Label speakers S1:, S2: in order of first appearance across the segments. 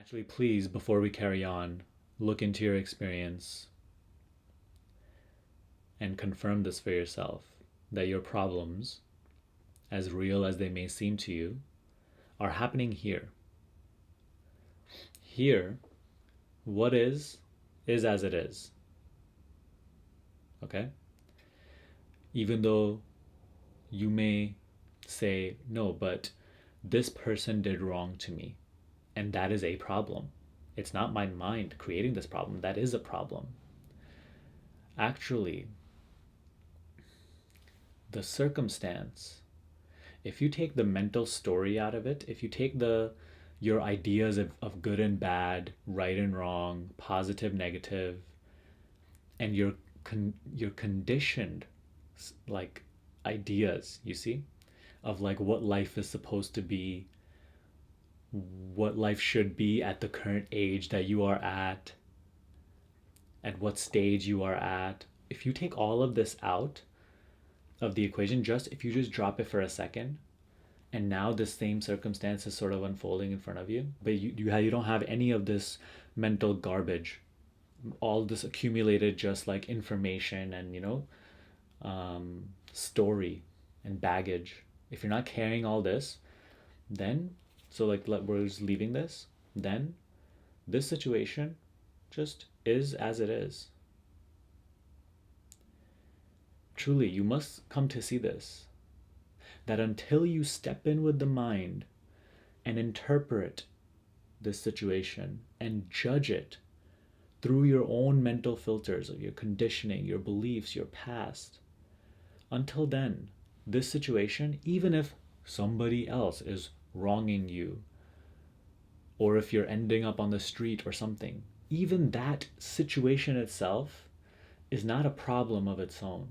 S1: Actually, please, before we carry on, look into your experience and confirm this for yourself that your problems, as real as they may seem to you, are happening here. Here, what is as it is. Okay? Even though you may say, no, but this person did wrong to me, and that is a problem. It's not my mind creating this problem, that is a problem. Actually, the circumstance, if you take the mental story out of it, if you take your ideas of good and bad, right and wrong, positive, negative, and your conditioned like ideas, you see, of like what life is supposed to be, what life should be at the current age that you are at what stage you are at. If you take all of this out of the equation, just if you just drop it for a second, and now this same circumstance is sort of unfolding in front of you, but you don't have any of this mental garbage, all this accumulated just like information and story and baggage. If you're not carrying all this, then so like we're just leaving this, then this situation just is as it is. Truly, you must come to see this, that until you step in with the mind and interpret this situation and judge it through your own mental filters of your conditioning, your beliefs, your past, until then, this situation, even if somebody else is wronging you, or if you're ending up on the street or something, even that situation itself is not a problem of its own.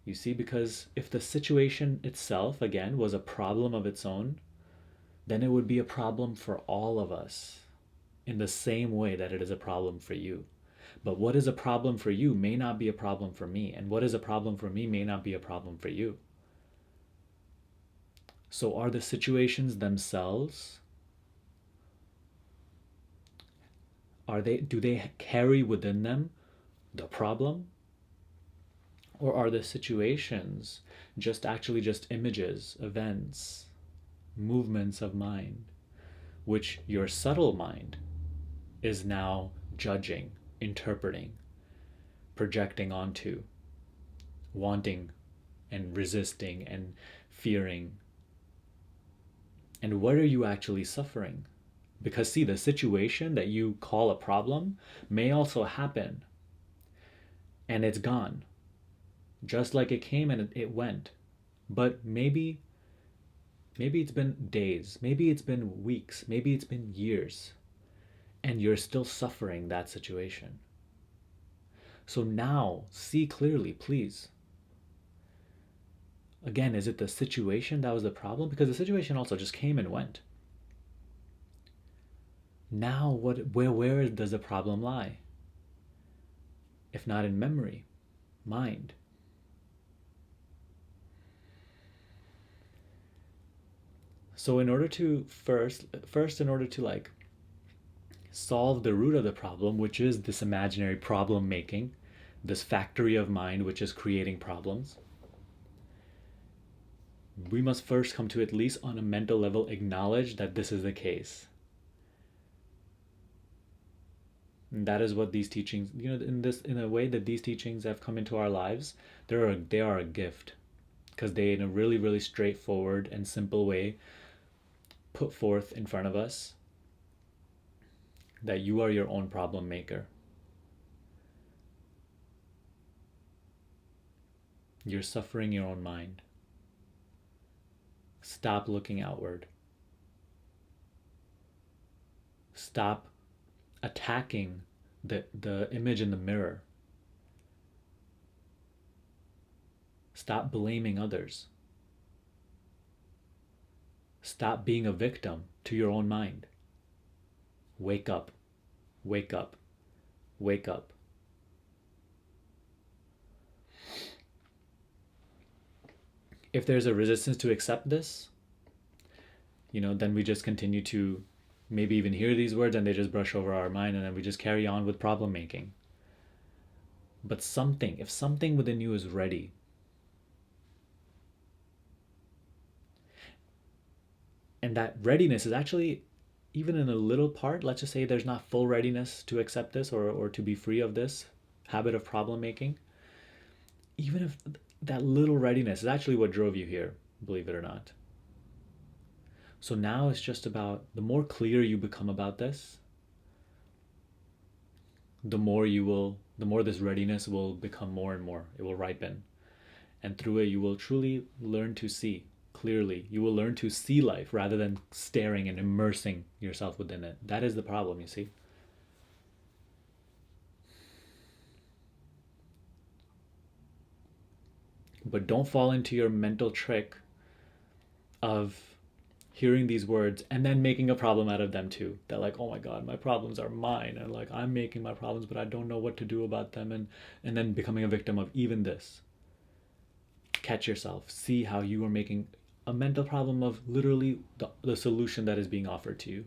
S1: You see, because if the situation itself, again, was a problem of its own, then it would be a problem for all of us in the same way that it is a problem for you. But what is a problem for you may not be a problem for me, and what is a problem for me may not be a problem for you. So are the situations themselves, do they carry within them the problem? Or are the situations just actually just images, events, movements of mind, which your subtle mind is now judging, interpreting, projecting onto, wanting and resisting and fearing? And what are you actually suffering? Because see, the situation that you call a problem may also happen and it's gone. Just like it came and it went. But maybe it's been days, maybe it's been weeks, maybe it's been years, and you're still suffering that situation. So now, see clearly, please. Again, is it the situation that was the problem? Because the situation also just came and went. Now, where does the problem lie? If not in memory, mind. So in order to first in order to like solve the root of the problem, which is this imaginary problem making, this factory of mind which is creating problems, we must first come to, at least on a mental level, acknowledge that this is the case. And that is what these teachings, in a way that these teachings have come into our lives, they are a gift, because they, in a really, really straightforward and simple way, put forth in front of us that you are your own problem maker. You're suffering your own mind. Stop looking outward. Stop attacking the image in the mirror. Stop blaming others. Stop being a victim to your own mind. Wake up. Wake up. Wake up. If there's a resistance to accept this, then we just continue to maybe even hear these words and they just brush over our mind, and then we just carry on with problem making. But if something within you is ready, and that readiness is actually, even in a little part, let's just say there's not full readiness to accept this, or to be free of this habit of problem making, even if that little readiness is actually what drove you here, believe it or not. So now it's just about, the more clear you become about this, the more this readiness will become more and more. It will ripen. And through it, you will truly learn to see clearly. You will learn to see life rather than staring and immersing yourself within it. That is the problem, you see. But don't fall into your mental trick of hearing these words and then making a problem out of them too. That like, oh my God, my problems are mine, and like I'm making my problems, but I don't know what to do about them, and then becoming a victim of even this. Catch yourself. See how you are making a mental problem of literally the solution that is being offered to you.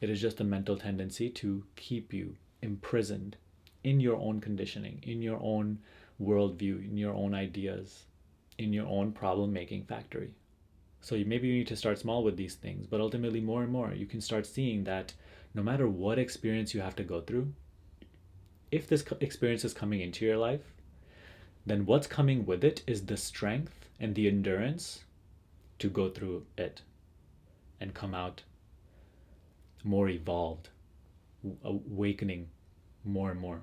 S1: It is just a mental tendency to keep you imprisoned in your own conditioning, in your own worldview, in your own ideas, in your own problem making factory. So maybe you need to start small with these things, but ultimately more and more you can start seeing that no matter what experience you have to go through, if this experience is coming into your life, then what's coming with it is the strength and the endurance to go through it and come out more evolved, awakening more and more.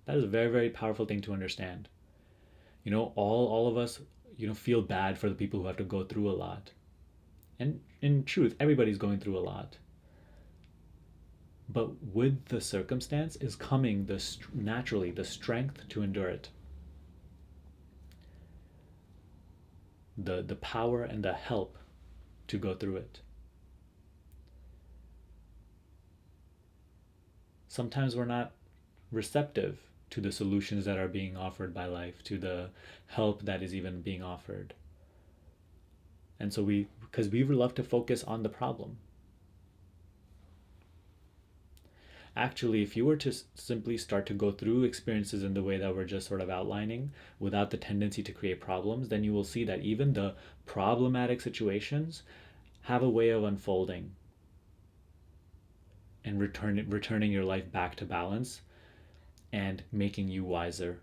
S1: That is a very, very powerful thing to understand. All of us, feel bad for the people who have to go through a lot. And in truth, everybody's going through a lot. But with the circumstance is coming naturally the strength to endure it. The power and the help to go through it. Sometimes we're not receptive to the solutions that are being offered by life, to the help that is even being offered. And so because we love to focus on the problem. Actually, if you were to simply start to go through experiences in the way that we're just sort of outlining, without the tendency to create problems, then you will see that even the problematic situations have a way of unfolding and returning your life back to balance and making you wiser.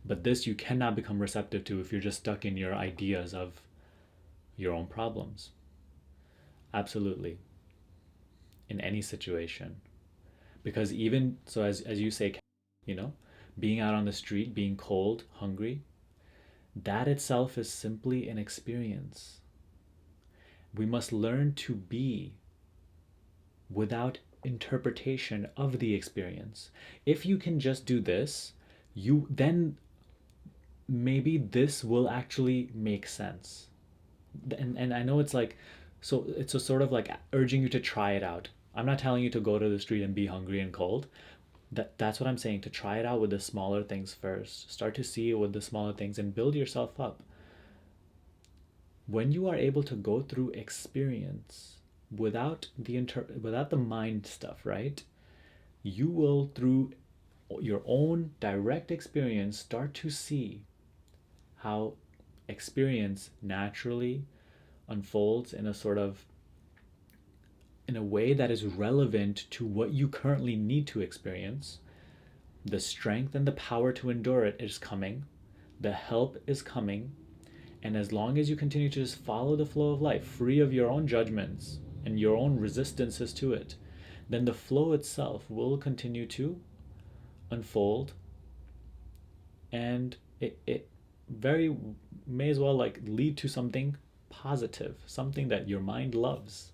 S1: But this you cannot become receptive to if you're just stuck in your ideas of your own problems. Absolutely. In any situation. Because even so, as you say, being out on the street, being cold, hungry, that itself is simply an experience. We must learn to be without interpretation of the experience. If you can just do this, then maybe this will actually make sense. And I know it's like, so it's a sort of like urging you to try it out. I'm not telling you to go to the street and be hungry and cold. That's what I'm saying, to try it out with the smaller things first. Start to see it with the smaller things and build yourself up. When you are able to go through experience without the mind stuff, right? You will, through your own direct experience, start to see how experience naturally unfolds in a way that is relevant to what you currently need to experience. The strength and the power to endure it is coming. The help is coming. And as long as you continue to just follow the flow of life, free of your own judgments and your own resistances to it, then the flow itself will continue to unfold, and it very may as well like lead to something positive, something that your mind loves.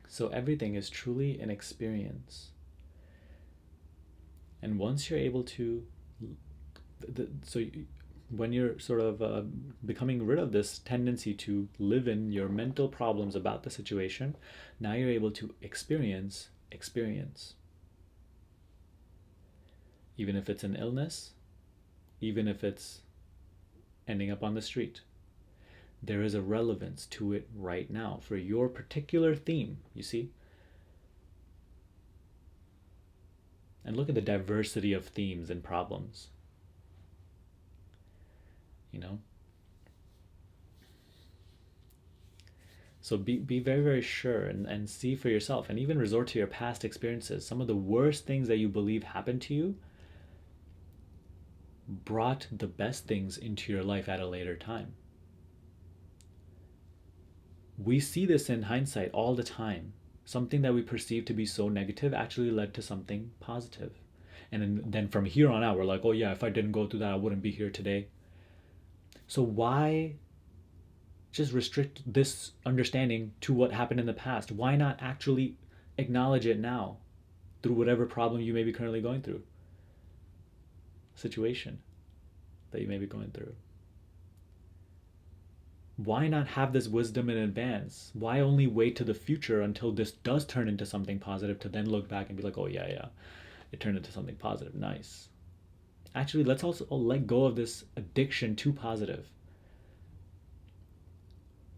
S1: So everything is truly an experience. And once you're able to, when you're sort of becoming rid of this tendency to live in your mental problems about the situation, now you're able to experience experience. Even if it's an illness, even if it's ending up on the street, there is a relevance to it right now for your particular theme, you see? And look at the diversity of themes and problems, you know? So be very, very sure and see for yourself, and even resort to your past experiences. Some of the worst things that you believe happened to you brought the best things into your life at a later time. We see this in hindsight all the time. Something that we perceive to be so negative actually led to something positive. And then from here on out, we're like, oh yeah, if I didn't go through that, I wouldn't be here today. So why just restrict this understanding to what happened in the past? Why not actually acknowledge it now through whatever problem you may be currently going through, situation that you may be going through? Why not have this wisdom in advance? Why only wait to the future until this does turn into something positive to then look back and be like, oh yeah, yeah, it turned into something positive, nice. Actually, let's also let go of this addiction to positive.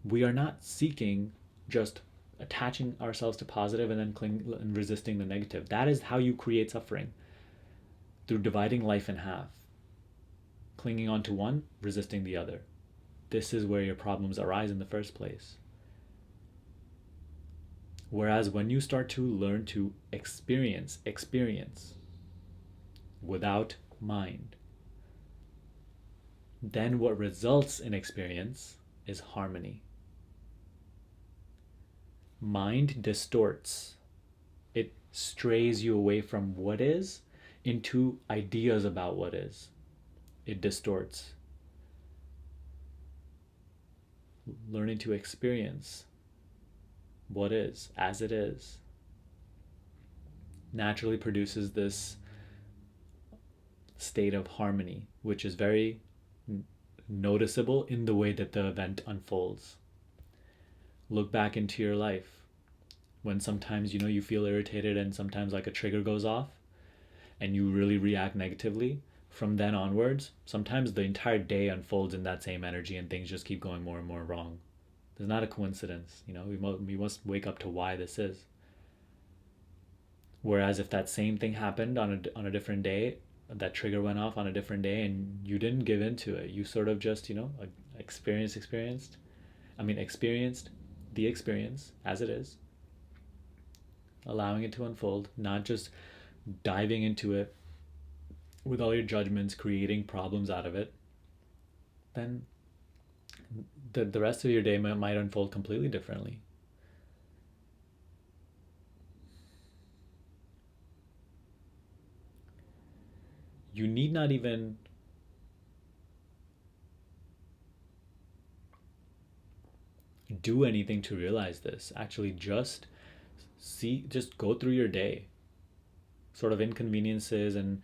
S1: We are not seeking just attaching ourselves to positive and then cling and resisting the negative. That is how you create suffering, through dividing life in half, clinging on to one, resisting the other. This is where your problems arise in the first place. Whereas when you start to learn to experience without mind, then what results in experience is harmony. Mind distorts. It strays you away from what is into ideas about what is. It distorts. Learning to experience what is as it is naturally produces this state of harmony, which is very noticeable in the way that the event unfolds. Look back into your life when sometimes you feel irritated and sometimes like a trigger goes off and you really react negatively. From then onwards, sometimes the entire day unfolds in that same energy and things just keep going more and more wrong. There's not a coincidence. We must wake up to why this is. Whereas if that same thing happened on a different day, that trigger went off on a different day and you didn't give into it, you sort of just experienced the experience as it is, allowing it to unfold, not just diving into it with all your judgments, creating problems out of it, then the rest of your day might unfold completely differently. You need not even do anything to realize this. Actually, just go through your day. Sort of inconveniences and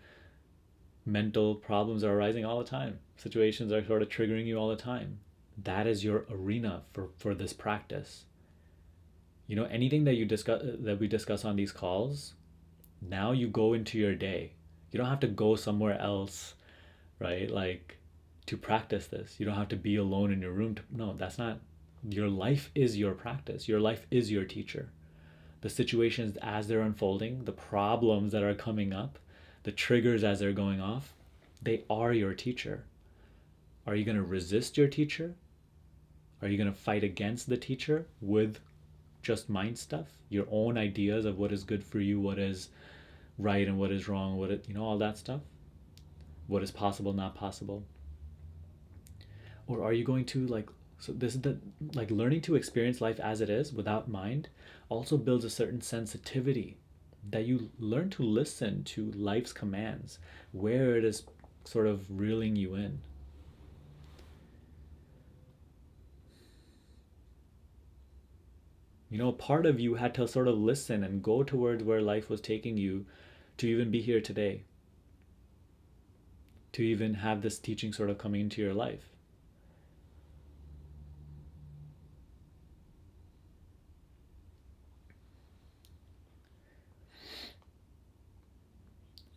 S1: mental problems are arising all the time. Situations are sort of triggering you all the time. That is your arena for this practice. Anything that we discuss on these calls, now you go into your day. You don't have to go somewhere else, right? Like, to practice this. You don't have to be alone in your room. No, that's not. Your life is your practice. Your life is your teacher. The situations as they're unfolding, the problems that are coming up, the triggers as they're going off, they are your teacher. Are you going to resist your teacher? Are you going to fight against the teacher with just mind stuff? Your own ideas of what is good for you, what is right and what is wrong, all that stuff? What is possible, not possible? Or are you going to so this is learning to experience life as it is without mind also builds a certain sensitivity that you learn to listen to life's commands, where it is sort of reeling you in. Part of you had to sort of listen and go towards where life was taking you to even be here today, to even have this teaching sort of coming into your life.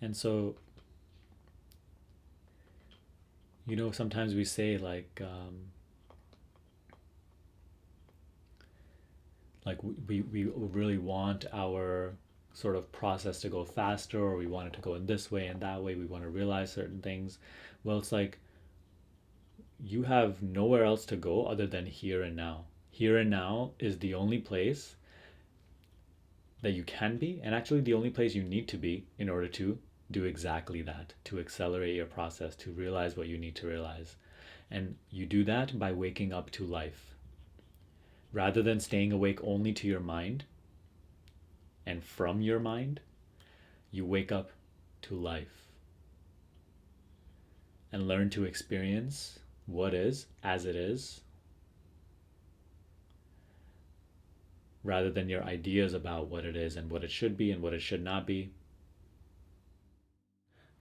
S1: And so, sometimes we say like we really want our sort of process to go faster, or we want it to go in this way and that way, we want to realize certain things. Well, it's like you have nowhere else to go other than here and now. Here and now is the only place that you can be, and actually the only place you need to be in order to do exactly that, to accelerate your process, to realize what you need to realize. And you do that by waking up to life. Rather than staying awake only to your mind and from your mind, you wake up to life and learn to experience what is as it is, rather than your ideas about what it is and what it should be and what it should not be.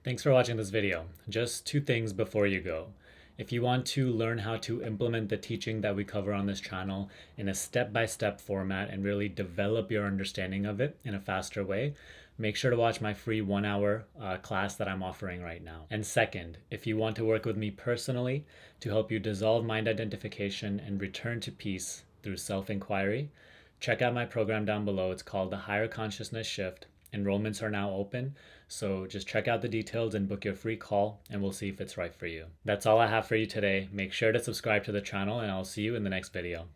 S1: Thanks for watching this video. Just 2 things before you go. If you want to learn how to implement the teaching that we cover on this channel in a step-by-step format and really develop your understanding of it in a faster way, make sure to watch my free 1-hour class that I'm offering right now. And second, if you want to work with me personally to help you dissolve mind identification and return to peace through self-inquiry, check out my program down below. It's called the Higher Consciousness Shift. Enrollments are now open, so just check out the details and book your free call, and we'll see if it's right for you. That's all I have for you today. Make sure to subscribe to the channel, and I'll see you in the next video.